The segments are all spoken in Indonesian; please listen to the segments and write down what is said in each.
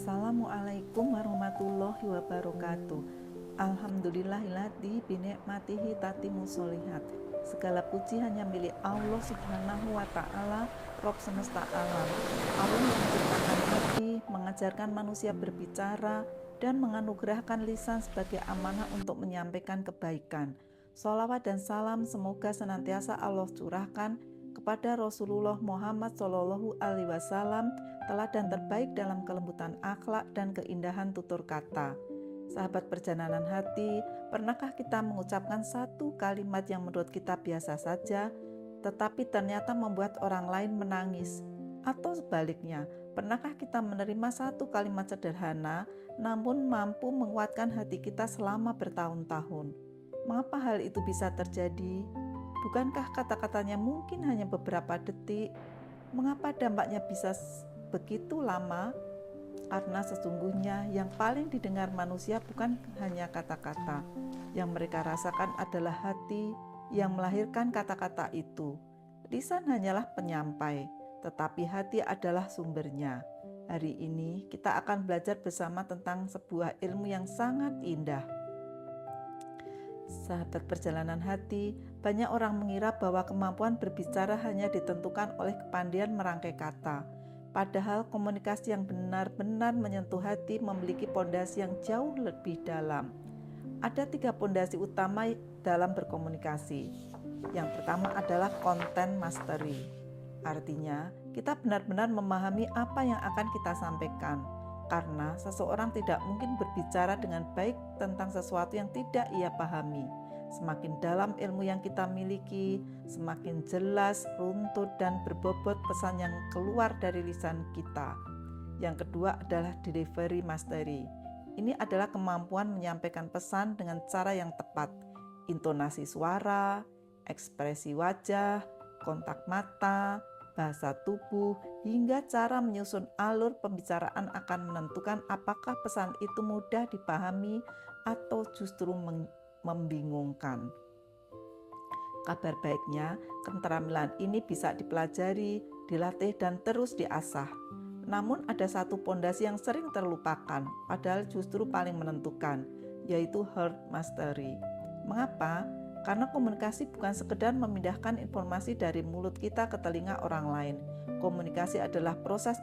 Assalamualaikum warahmatullahi wabarakatuh. Alhamdulillahilladzi binikmatihi tatimmus sholihat. Segala puji hanya milik Allah Subhanahu wa taala, Rabb semesta alam. Allah yang menciptakan hati, mengajarkan manusia berbicara, dan menganugerahkan lisan sebagai amanah untuk menyampaikan kebaikan. Sholawat dan salam semoga senantiasa Allah curahkan kepada Rasulullah Muhammad SAW, teladan terbaik dalam kelembutan akhlak dan keindahan tutur kata. Sahabat perjalanan hati, pernahkah kita mengucapkan satu kalimat yang menurut kita biasa saja, tetapi ternyata membuat orang lain menangis? Atau sebaliknya, pernahkah kita menerima satu kalimat sederhana, namun mampu menguatkan hati kita selama bertahun-tahun? Mengapa hal itu bisa terjadi? Bukankah kata-katanya mungkin hanya beberapa detik? Mengapa dampaknya bisa begitu lama? Karena sesungguhnya yang paling didengar manusia bukan hanya kata-kata. Yang mereka rasakan adalah hati yang melahirkan kata-kata itu. Lisan hanyalah penyampai, tetapi hati adalah sumbernya. Hari ini kita akan belajar bersama tentang sebuah ilmu yang sangat indah. Sahabat perjalanan hati, banyak orang mengira bahwa kemampuan berbicara hanya ditentukan oleh kepandaian merangkai kata. Padahal komunikasi yang benar-benar menyentuh hati memiliki pondasi yang jauh lebih dalam. Ada 3 pondasi utama dalam berkomunikasi. Yang pertama adalah content mastery. Artinya, kita benar-benar memahami apa yang akan kita sampaikan. Karena seseorang tidak mungkin berbicara dengan baik tentang sesuatu yang tidak ia pahami. Semakin dalam ilmu yang kita miliki, semakin jelas, runtut, dan berbobot pesan yang keluar dari lisan kita. Yang kedua adalah delivery mastery. Ini adalah kemampuan menyampaikan pesan dengan cara yang tepat. Intonasi suara, ekspresi wajah, kontak mata, bahasa tubuh, hingga cara menyusun alur pembicaraan akan menentukan apakah pesan itu mudah dipahami atau justru membingungkan. Kabar baiknya, keterampilan ini bisa dipelajari, dilatih, dan terus diasah. Namun ada satu pondasi yang sering terlupakan, padahal justru paling menentukan, yaitu heart mastery. Mengapa? Karena komunikasi bukan sekedar memindahkan informasi dari mulut kita ke telinga orang lain. Komunikasi adalah proses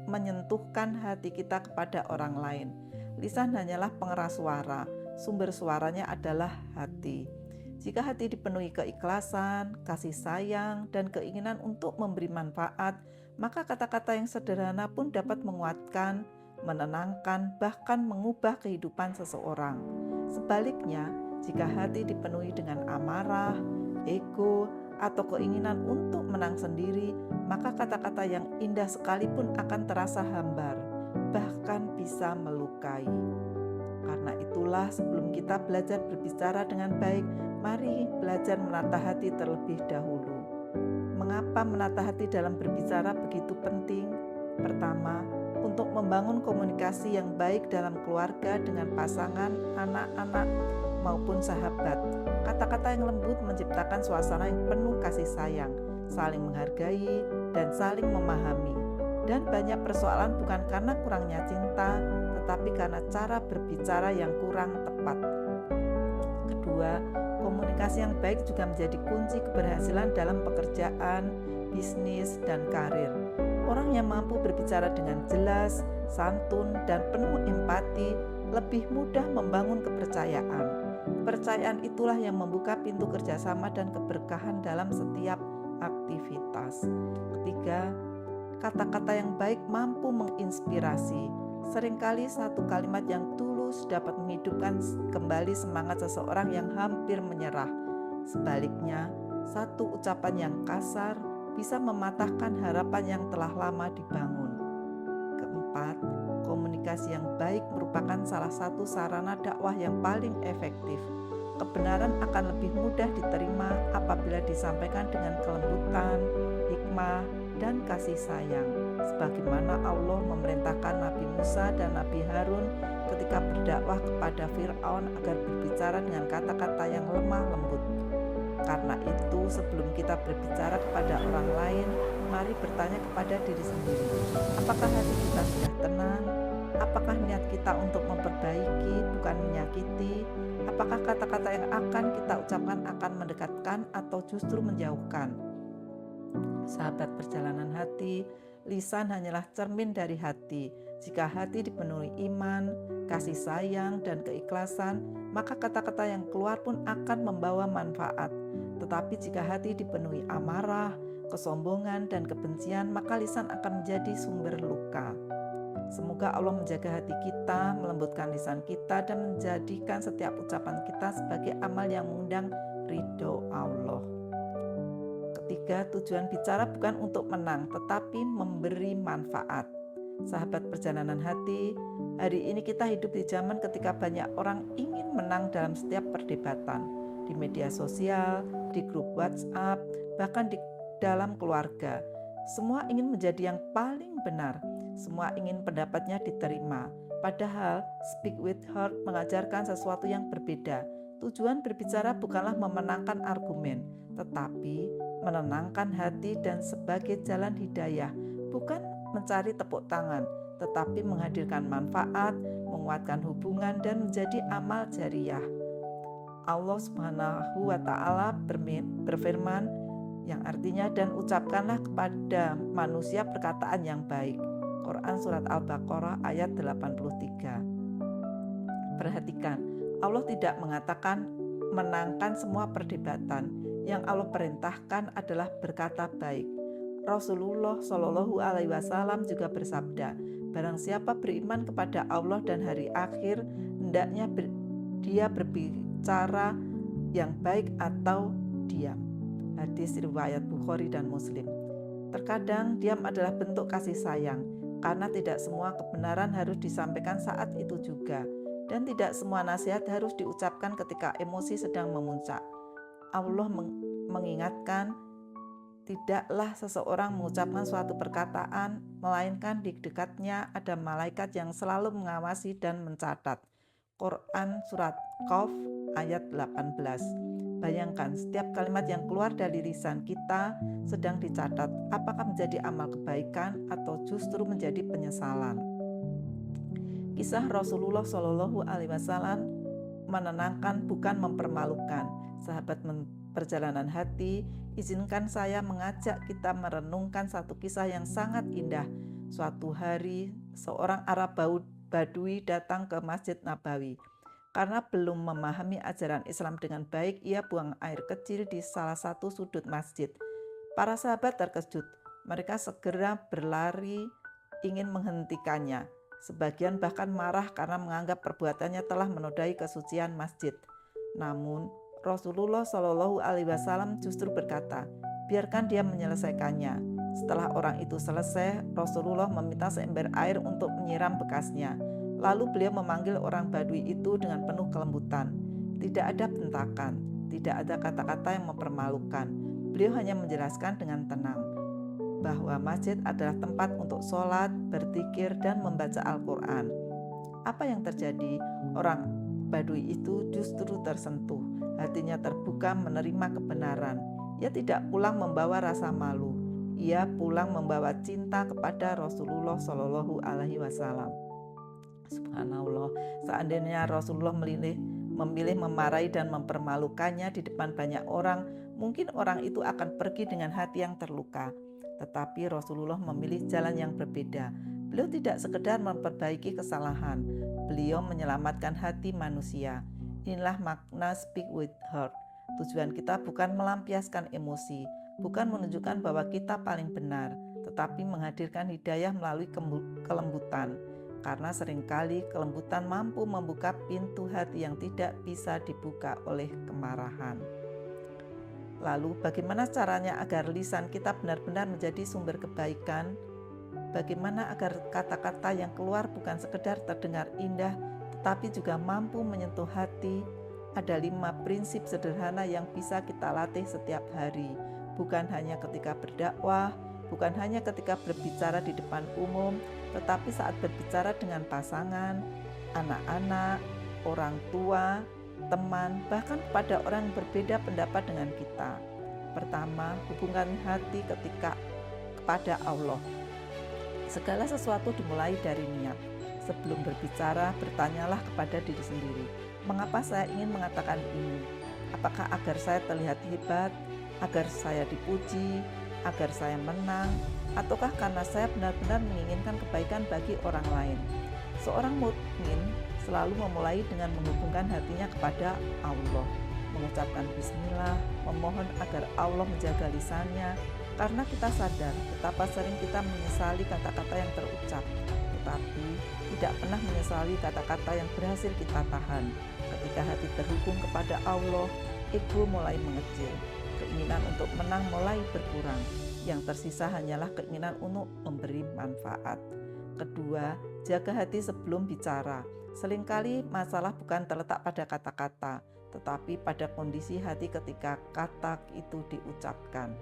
menyentuhkan hati kita kepada orang lain. Lisan hanyalah pengeras suara, sumber suaranya adalah hati. Jika hati dipenuhi keikhlasan, kasih sayang, dan keinginan untuk memberi manfaat, maka kata-kata yang sederhana pun dapat menguatkan, menenangkan, bahkan mengubah kehidupan seseorang. Sebaliknya, jika hati dipenuhi dengan amarah, ego, atau keinginan untuk menang sendiri, maka kata-kata yang indah sekalipun akan terasa hambar, bahkan bisa melukai. Karena itulah sebelum kita belajar berbicara dengan baik, mari belajar menata hati terlebih dahulu. Mengapa menata hati dalam berbicara begitu penting? Pertama, untuk membangun komunikasi yang baik dalam keluarga dengan pasangan, anak-anak, maupun sahabat. Kata-kata yang lembut menciptakan suasana yang penuh kasih sayang, saling menghargai, dan saling memahami. Dan banyak persoalan bukan karena kurangnya cinta, tetapi karena cara berbicara yang kurang tepat. Kedua, komunikasi yang baik juga menjadi kunci keberhasilan dalam pekerjaan, bisnis, dan karir. Orang yang mampu berbicara dengan jelas, santun, dan penuh empati lebih mudah membangun kepercayaan. Kepercayaan itulah yang membuka pintu kerjasama dan keberkahan dalam setiap aktivitas. Ketiga, kata-kata yang baik mampu menginspirasi. Seringkali satu kalimat yang tulus dapat menghidupkan kembali semangat seseorang yang hampir menyerah. Sebaliknya, satu ucapan yang kasar bisa mematahkan harapan yang telah lama dibangun. Keempat, komunikasi yang baik merupakan salah satu sarana dakwah yang paling efektif. Kebenaran akan lebih mudah diterima apabila disampaikan dengan kelembutan, hikmah, dan kasih sayang. Sebagaimana Allah memerintahkan Nabi Musa dan Nabi Harun ketika berdakwah kepada Fir'aun agar berbicara dengan kata-kata yang lemah lembut. Karena itu, sebelum kita berbicara kepada orang lain, mari bertanya kepada diri sendiri, apakah hati kita sudah tenang? Apakah niat kita untuk memperbaiki, bukan menyakiti? Apakah kata-kata yang akan kita ucapkan akan mendekatkan atau justru menjauhkan? Sahabat perjalanan hati, lisan hanyalah cermin dari hati. Jika hati dipenuhi iman, kasih sayang, dan keikhlasan, maka kata-kata yang keluar pun akan membawa manfaat. Tetapi jika hati dipenuhi amarah, kesombongan, dan kebencian, maka lisan akan menjadi sumber luka. Semoga Allah menjaga hati kita, melembutkan lisan kita, dan menjadikan setiap ucapan kita sebagai amal yang mengundang ridho Allah. Ketiga, tujuan bicara bukan untuk menang, tetapi memberi manfaat. Sahabat perjalanan hati, hari ini kita hidup di zaman ketika banyak orang ingin menang dalam setiap perdebatan, di media sosial, di grup WhatsApp, bahkan di dalam keluarga. Semua ingin menjadi yang paling benar, semua ingin pendapatnya diterima. Padahal, Speak with Heart mengajarkan sesuatu yang berbeda. Tujuan berbicara bukanlah memenangkan argumen, tetapi menenangkan hati dan sebagai jalan hidayah, bukan mencari tepuk tangan, tetapi menghadirkan manfaat, menguatkan hubungan, dan menjadi amal jariah. Allah Subhanahu wa Ta'ala berfirman, yang artinya, dan ucapkanlah kepada manusia perkataan yang baik. Quran Surat Al-Baqarah ayat 83. Perhatikan, Allah tidak mengatakan menangkan semua perdebatan. Yang Allah perintahkan adalah berkata baik. Rasulullah Shallallahu Alaihi Wasallam juga bersabda, barang siapa beriman kepada Allah dan hari akhir, hendaknya dia berbicara yang baik atau diam. Hadis riwayat Bukhari dan Muslim. Terkadang diam adalah bentuk kasih sayang, karena tidak semua kebenaran harus disampaikan saat itu juga, dan tidak semua nasihat harus diucapkan ketika emosi sedang memuncak. Allah mengingatkan, tidaklah seseorang mengucapkan suatu perkataan, melainkan di dekatnya ada malaikat yang selalu mengawasi dan mencatat. Quran Surat Qaf ayat 18. Bayangkan, setiap kalimat yang keluar dari lisan kita sedang dicatat, apakah menjadi amal kebaikan atau justru menjadi penyesalan. Kisah Rasulullah Shallallahu Alaihi Wasallam menenangkan, bukan mempermalukan. Sahabat perjalanan hati, izinkan saya mengajak kita merenungkan satu kisah yang sangat indah. Suatu hari, seorang Arab Badui datang ke Masjid Nabawi. Karena belum memahami ajaran Islam dengan baik, ia buang air kecil di salah satu sudut masjid. Para sahabat terkejut. Mereka segera berlari ingin menghentikannya. Sebagian bahkan marah karena menganggap perbuatannya telah menodai kesucian masjid. Namun, Rasulullah Shallallahu Alaihi Wasallam justru berkata, biarkan dia menyelesaikannya. Setelah orang itu selesai, Rasulullah meminta seember air untuk menyiram bekasnya. Lalu beliau memanggil orang Badui itu dengan penuh kelembutan. Tidak ada bentakan, tidak ada kata-kata yang mempermalukan. Beliau hanya menjelaskan dengan tenang bahwa masjid adalah tempat untuk sholat, berzikir, dan membaca Al-Quran. Apa yang terjadi? Orang Badui itu justru tersentuh. Hatinya terbuka menerima kebenaran. Ia tidak pulang membawa rasa malu. Ia pulang membawa cinta kepada Rasulullah Shallallahu Alaihi Wasallam. Subhanallah, seandainya Rasulullah memilih memarahi dan mempermalukannya di depan banyak orang, mungkin orang itu akan pergi dengan hati yang terluka. Tetapi Rasulullah memilih jalan yang berbeda. Beliau tidak sekedar memperbaiki kesalahan, beliau menyelamatkan hati manusia. Inilah makna Speak with Heart. Tujuan kita bukan melampiaskan emosi, bukan menunjukkan bahwa kita paling benar, tetapi menghadirkan hidayah melalui kelembutan. Karena seringkali kelembutan mampu membuka pintu hati yang tidak bisa dibuka oleh kemarahan. Lalu bagaimana caranya agar lisan kita benar-benar menjadi sumber kebaikan? Bagaimana agar kata-kata yang keluar bukan sekedar terdengar indah, tetapi juga mampu menyentuh hati? Ada 5 prinsip sederhana yang bisa kita latih setiap hari, bukan hanya ketika berdakwah, bukan hanya ketika berbicara di depan umum, tetapi saat berbicara dengan pasangan, anak-anak, orang tua, teman, bahkan pada orang yang berbeda pendapat dengan kita. Pertama, hubungan hati ketika kepada Allah. Segala sesuatu dimulai dari niat. Sebelum berbicara, bertanyalah kepada diri sendiri, mengapa saya ingin mengatakan ini? Apakah agar saya terlihat hebat, agar saya dipuji, agar saya menang, ataukah karena saya benar-benar menginginkan kebaikan bagi orang lain? Seorang mukmin selalu memulai dengan menghubungkan hatinya kepada Allah, mengucapkan bismillah, memohon agar Allah menjaga lisannya, karena kita sadar betapa sering kita menyesali kata-kata yang terucap, tetapi tidak pernah menyesali kata-kata yang berhasil kita tahan. Ketika hati terhubung kepada Allah, ego mulai mengecil, keinginan untuk menang mulai berkurang. Yang tersisa hanyalah keinginan untuk memberi manfaat. Kedua, jaga hati sebelum bicara. Seringkali masalah bukan terletak pada kata-kata, tetapi pada kondisi hati ketika kata itu diucapkan.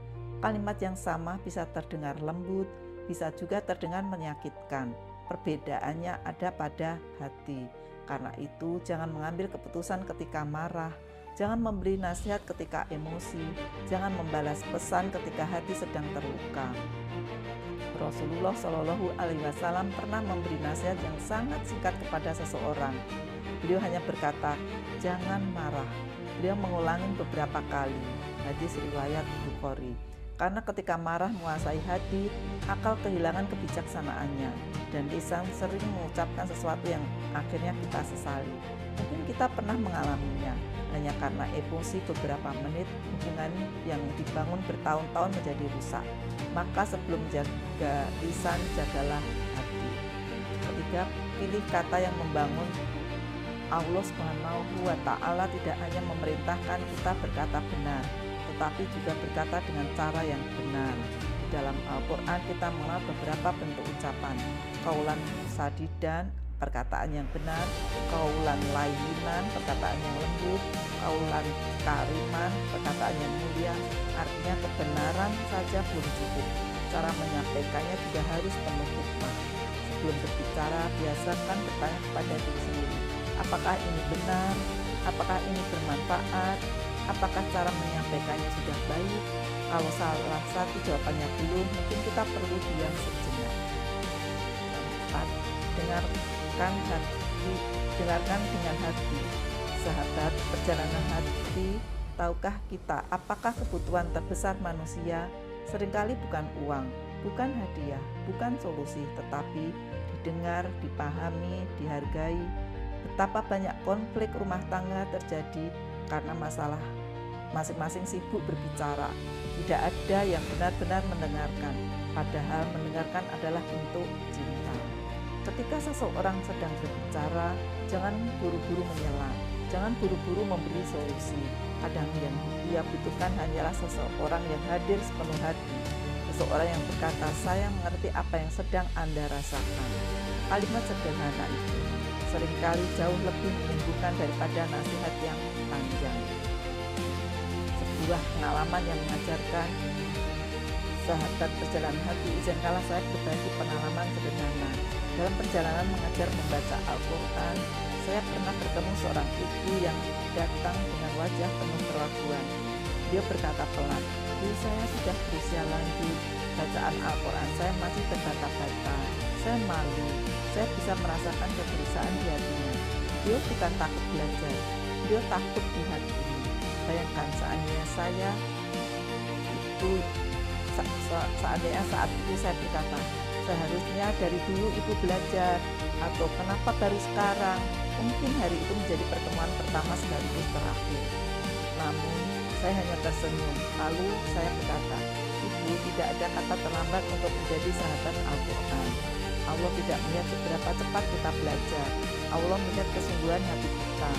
Kalimat yang sama bisa terdengar lembut, bisa juga terdengar menyakitkan. Perbedaannya ada pada hati. Karena itu, jangan mengambil keputusan ketika marah, jangan memberi nasihat ketika emosi, jangan membalas pesan ketika hati sedang terluka. Rasulullah Shallallahu Alaihi Wasallam pernah memberi nasihat yang sangat singkat kepada seseorang. Beliau hanya berkata, "Jangan marah." Beliau mengulangi beberapa kali. Hadis riwayat Bukhari. Karena ketika marah menguasai hati, akal kehilangan kebijaksanaannya, dan lisan sering mengucapkan sesuatu yang akhirnya kita sesali. Mungkin kita pernah mengalaminya. Hanya karena emosi beberapa menit, hubungan yang dibangun bertahun-tahun menjadi rusak. Maka sebelum jaga lisan, jagalah hati. Ketiga, pilih kata yang membangun. Allah Subhanahu wa Ta'ala tidak hanya memerintahkan kita berkata benar, tetapi juga berkata dengan cara yang benar. Di dalam Al-Quran kita mengenal beberapa bentuk ucapan, qaulan sadidan, perkataan yang benar, qaulan layyinan, perkataan yang lembut, qaulan kariman, perkataan yang mulia. Artinya kebenaran saja belum cukup, cara menyampaikannya juga harus penuh hikmah. Sebelum berbicara, biasakan bertanya kepada diri sendiri, apakah ini benar, apakah ini bermanfaat, apakah cara menyampaikannya sudah baik. Kalau salah satu jawabannya belum, mungkin kita perlu diam sejenak. Keempat, dengarkan dengan hati. Sahabat perjalanan hati, tahukah kita apakah kebutuhan terbesar manusia? Seringkali bukan uang, bukan hadiah, bukan solusi, tetapi didengar, dipahami, dihargai. Betapa banyak konflik rumah tangga terjadi karena masalah masing-masing sibuk berbicara. Tidak ada yang benar-benar mendengarkan, padahal mendengarkan adalah bentuk cinta. Ketika seseorang sedang berbicara, jangan buru-buru menyela, jangan buru-buru memberi solusi. Kadang yang dia butuhkan hanyalah seseorang yang hadir sepenuh hati, seseorang yang berkata, "Saya mengerti apa yang sedang Anda rasakan." Kalimat sederhana itu seringkali jauh lebih menyembuhkan daripada nasihat yang panjang. Sebuah pengalaman yang mengajarkan. Sahabat perjalanan hati, izinkanlah saya berbagi pengalaman sederhana. Dalam perjalanan mengajar membaca Al-Quran, saya pernah bertemu seorang ibu yang datang dengan wajah penuh keraguan. Dia berkata pelan, "Bu, saya sudah berusia lanjut, bacaan Al-Quran saya masih terbata-bata, saya malu, saya bisa merasakan kegelisahan di hatinya." Dia bukan takut belajar, dia takut di hati. Bayangkan seandainya saya itu seandainya saat itu saya berkata, "Seharusnya dari dulu ibu belajar," atau "Kenapa baru sekarang?" Mungkin hari itu menjadi pertemuan pertama sekaligus terakhir. Namun saya hanya tersenyum. Lalu saya berkata, "Ibu, tidak ada kata terlambat untuk menjadi sahabat Al-Quran. Allah tidak melihat seberapa cepat kita belajar. Allah melihat kesungguhan hati kita."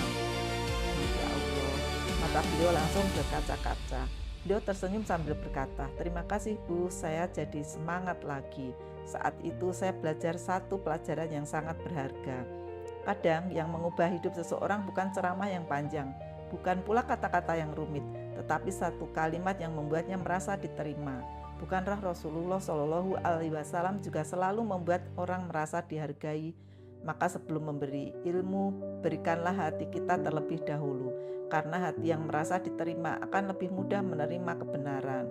Ya Allah, mata beliau langsung berkaca-kaca. Beliau tersenyum sambil berkata, "Terima kasih Bu, saya jadi semangat lagi. Saat itu saya belajar satu pelajaran yang sangat berharga. Kadang yang mengubah hidup seseorang bukan ceramah yang panjang, bukan pula kata-kata yang rumit, tetapi satu kalimat yang membuatnya merasa diterima. Bukankah Rasulullah Shallallahu Alaihi Wasallam juga selalu membuat orang merasa dihargai? Maka sebelum memberi ilmu, berikanlah hati kita terlebih dahulu, karena hati yang merasa diterima akan lebih mudah menerima kebenaran."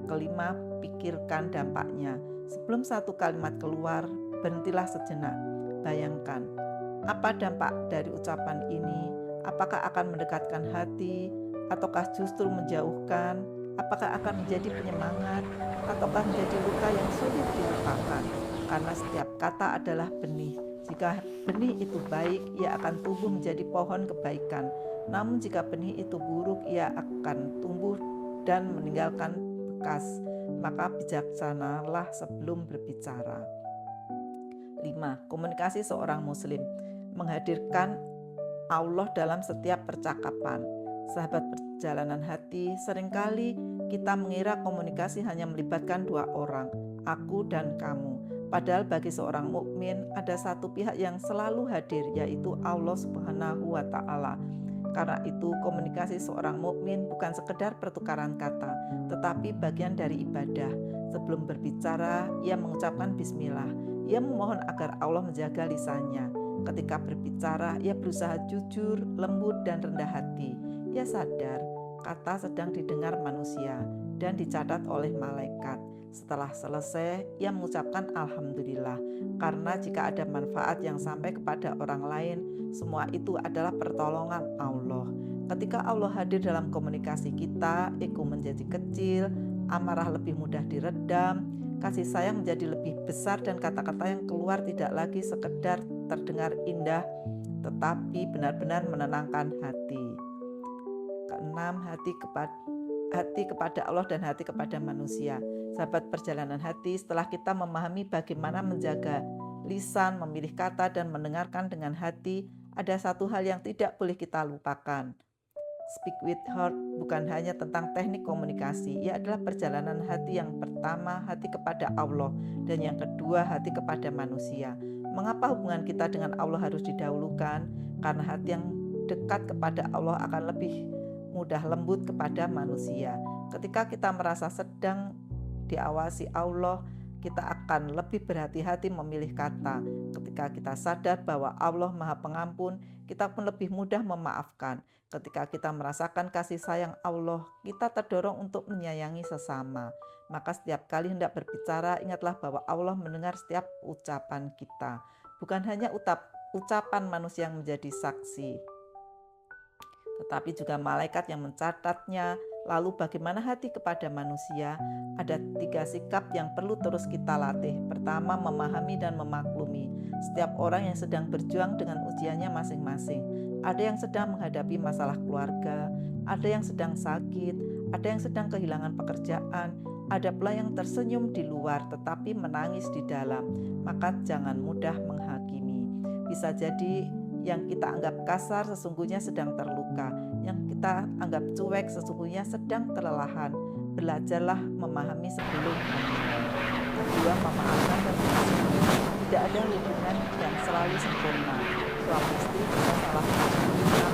Kelima, pikirkan dampaknya. Sebelum satu kalimat keluar, berhentilah sejenak. Bayangkan, apa dampak dari ucapan ini? Apakah akan mendekatkan hati, ataukah justru menjauhkan? Apakah akan menjadi penyemangat, ataukah menjadi luka yang sulit dilupakan? Karena setiap kata adalah benih. Jika benih itu baik, ia akan tumbuh menjadi pohon kebaikan. Namun jika benih itu buruk, ia akan tumbuh dan meninggalkan bekas. Maka bijaksanalah sebelum berbicara. 5. Komunikasi seorang muslim. Menghadirkan Allah dalam setiap percakapan. Sahabat perjalanan hati, seringkali kita mengira komunikasi hanya melibatkan dua orang, aku dan kamu. Padahal bagi seorang mukmin ada satu pihak yang selalu hadir, yaitu Allah Subhanahu wa Ta'ala. Karena itu komunikasi seorang mukmin bukan sekedar pertukaran kata, tetapi bagian dari ibadah. Sebelum berbicara, ia mengucapkan bismillah. Ia memohon agar Allah menjaga lisannya. Ketika berbicara, ia berusaha jujur, lembut, dan rendah hati. Ia sadar kata sedang didengar manusia dan dicatat oleh malaikat. Setelah selesai, ia mengucapkan alhamdulillah, karena jika ada manfaat yang sampai kepada orang lain, semua itu adalah pertolongan Allah. Ketika Allah hadir dalam komunikasi kita, ego menjadi kecil, amarah lebih mudah diredam, kasih sayang menjadi lebih besar, dan kata-kata yang keluar tidak lagi sekedar terdengar indah, tetapi benar-benar menenangkan hati. Keenam, hati kepada Allah dan hati kepada manusia. Sahabat perjalanan hati, setelah kita memahami bagaimana menjaga lisan, memilih kata, dan mendengarkan dengan hati, ada satu hal yang tidak boleh kita lupakan. Speak with heart bukan hanya tentang teknik komunikasi, ia adalah perjalanan hati. Yang pertama, hati kepada Allah, dan yang kedua, hati kepada manusia. Mengapa hubungan kita dengan Allah harus didahulukan? Karena hati yang dekat kepada Allah akan lebih mudah lembut kepada manusia. Ketika kita merasa sedang diawasi Allah, kita akan lebih berhati-hati memilih kata. Ketika kita sadar bahwa Allah Maha Pengampun, kita pun lebih mudah memaafkan. Ketika kita merasakan kasih sayang Allah, kita terdorong untuk menyayangi sesama. Maka setiap kali hendak berbicara, ingatlah bahwa Allah mendengar setiap ucapan kita. Bukan hanya ucapan manusia yang menjadi saksi, tetapi juga malaikat yang mencatatnya. Lalu bagaimana hati kepada manusia? Ada 3 sikap yang perlu terus kita latih. Pertama, memahami dan memaklumi. Setiap orang yang sedang berjuang dengan ujiannya masing-masing. Ada yang sedang menghadapi masalah keluarga, ada yang sedang sakit, ada yang sedang kehilangan pekerjaan, ada pula yang tersenyum di luar tetapi menangis di dalam. Maka jangan mudah menghakimi. Bisa jadi yang kita anggap kasar sesungguhnya sedang terluka, yang kita anggap cuek sesungguhnya sedang kelelahan. Belajarlah memahami sebelum menghakimi. Kedua, memaafkan dan mengasihi. Tidak ada hubungan yang selalu sempurna. Suami istri bisa salah paham,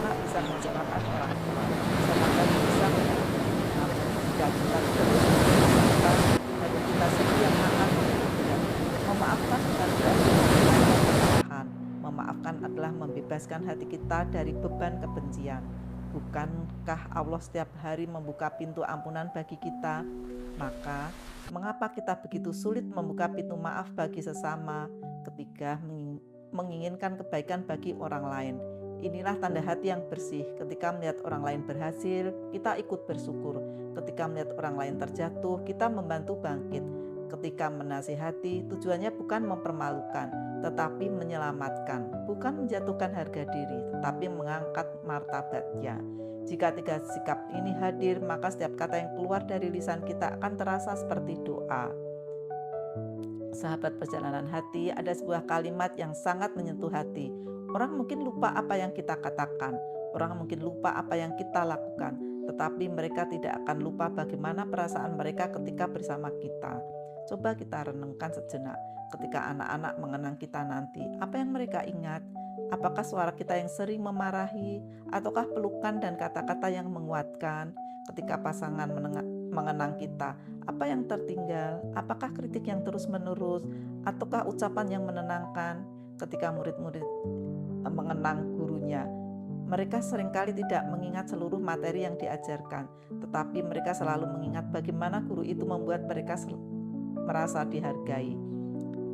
anak bisa mengecewakan orang tua, sahabat bisa menyakiti. Namun jika kita terus memaafkan, hanya kita sendiri yang akan berubah. Memaafkan bukan berarti kesalahan. Memaafkan adalah membebaskan hati kita dari beban kebencian. Bukankah Allah setiap hari membuka pintu ampunan bagi kita? Maka, mengapa kita begitu sulit membuka pintu maaf bagi sesama? Ketiga, menginginkan kebaikan bagi orang lain. Inilah tanda hati yang bersih. Ketika melihat orang lain berhasil, kita ikut bersyukur. Ketika melihat orang lain terjatuh, kita membantu bangkit. Ketika menasihati, tujuannya bukan mempermalukan, tetapi menyelamatkan. Bukan menjatuhkan harga diri, tetapi mengangkat martabatnya. Jika 3 sikap ini hadir, maka setiap kata yang keluar dari lisan kita akan terasa seperti doa. Sahabat perjalanan hati, ada sebuah kalimat yang sangat menyentuh hati. Orang mungkin lupa apa yang kita katakan, orang mungkin lupa apa yang kita lakukan, tetapi mereka tidak akan lupa bagaimana perasaan mereka ketika bersama kita. Coba kita renungkan sejenak, ketika anak-anak mengenang kita nanti, apa yang mereka ingat? Apakah suara kita yang sering memarahi, ataukah pelukan dan kata-kata yang menguatkan? Ketika pasangan mengenang kita, apa yang tertinggal? Apakah kritik yang terus-menerus, ataukah ucapan yang menenangkan? Ketika murid-murid mengenang gurunya, Mereka seringkali tidak mengingat seluruh materi yang diajarkan, tetapi mereka selalu mengingat bagaimana guru itu membuat mereka merasa dihargai.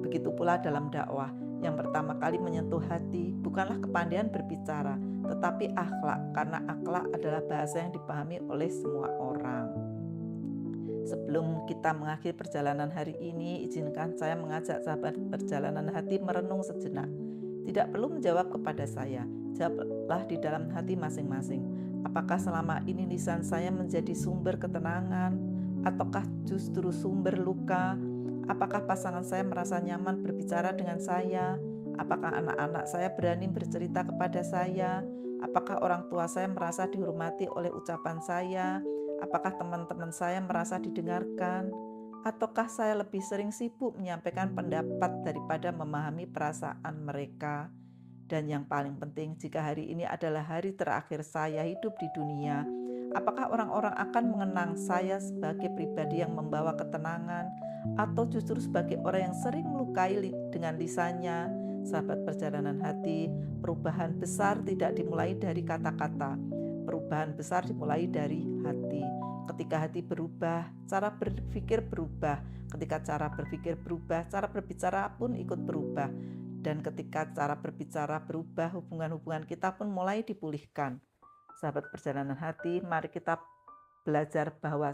Begitu pula dalam dakwah, yang pertama kali menyentuh hati bukanlah kepandaian berbicara, tetapi akhlak, karena akhlak adalah bahasa yang dipahami oleh semua orang. Sebelum kita mengakhiri perjalanan hari ini, izinkan saya mengajak sahabat perjalanan hati merenung sejenak. Tidak perlu menjawab kepada saya, jawablah di dalam hati masing-masing. Apakah selama ini lisan saya menjadi sumber ketenangan, ataukah justru sumber luka? Apakah pasangan saya merasa nyaman berbicara dengan saya? Apakah anak-anak saya berani bercerita kepada saya? Apakah orang tua saya merasa dihormati oleh ucapan saya? Apakah teman-teman saya merasa didengarkan? Ataukah saya lebih sering sibuk menyampaikan pendapat daripada memahami perasaan mereka? Dan yang paling penting, jika hari ini adalah hari terakhir saya hidup di dunia, apakah orang-orang akan mengenang saya sebagai pribadi yang membawa ketenangan, atau justru sebagai orang yang sering melukai dengan lisannya? Sahabat perjalanan hati, perubahan besar tidak dimulai dari kata-kata. Perubahan besar dimulai dari hati. Ketika hati berubah, cara berpikir berubah. Ketika cara berpikir berubah, cara berbicara pun ikut berubah. Dan ketika cara berbicara berubah, hubungan-hubungan kita pun mulai dipulihkan. Sahabat perjalanan hati, mari kita belajar bahwa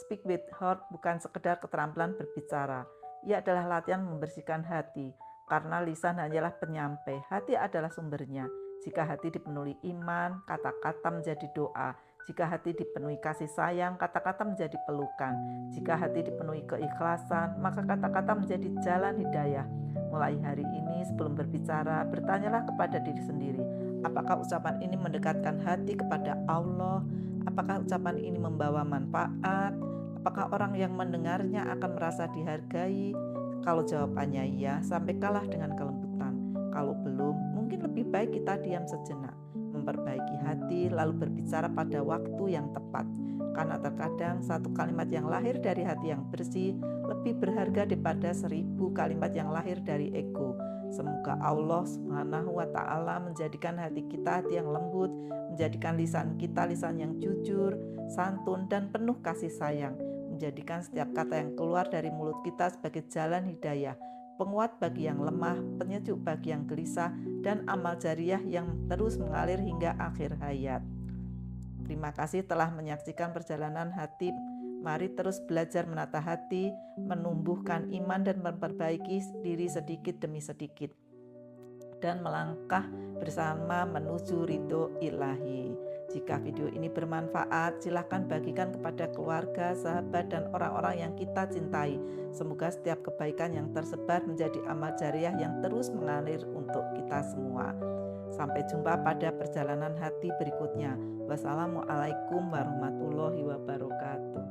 speak with heart bukan sekedar keterampilan berbicara. Ia adalah latihan membersihkan hati, karena lisan hanyalah penyampai, hati adalah sumbernya. Jika hati dipenuhi iman, kata-kata menjadi doa. Jika hati dipenuhi kasih sayang, kata-kata menjadi pelukan. Jika hati dipenuhi keikhlasan, maka kata-kata menjadi jalan hidayah. Mulai hari ini sebelum berbicara, bertanyalah kepada diri sendiri, apakah ucapan ini mendekatkan hati kepada Allah? Apakah ucapan ini membawa manfaat? Apakah orang yang mendengarnya akan merasa dihargai? Kalau jawabannya iya, sampaikanlah dengan kelembutan. Kalau belum, mungkin lebih baik kita diam sejenak, memperbaiki hati, lalu berbicara pada waktu yang tepat. Karena terkadang satu kalimat yang lahir dari hati yang bersih lebih berharga daripada 1000 kalimat yang lahir dari ego. Semoga Allah Subhanahu wa Ta'ala menjadikan hati kita hati yang lembut, menjadikan lisan kita lisan yang jujur, santun, dan penuh kasih sayang, menjadikan setiap kata yang keluar dari mulut kita sebagai jalan hidayah, penguat bagi yang lemah, penyejuk bagi yang gelisah, dan amal jariah yang terus mengalir hingga akhir hayat. Terima kasih telah menyaksikan perjalanan hati. Mari terus belajar menata hati, menumbuhkan iman dan memperbaiki diri sedikit demi sedikit, dan melangkah bersama menuju ridho ilahi. Jika video ini bermanfaat, silakan bagikan kepada keluarga, sahabat, dan orang-orang yang kita cintai. Semoga setiap kebaikan yang tersebar menjadi amal jariah yang terus mengalir untuk kita semua. Sampai jumpa pada perjalanan hati berikutnya. Wassalamualaikum warahmatullahi wabarakatuh.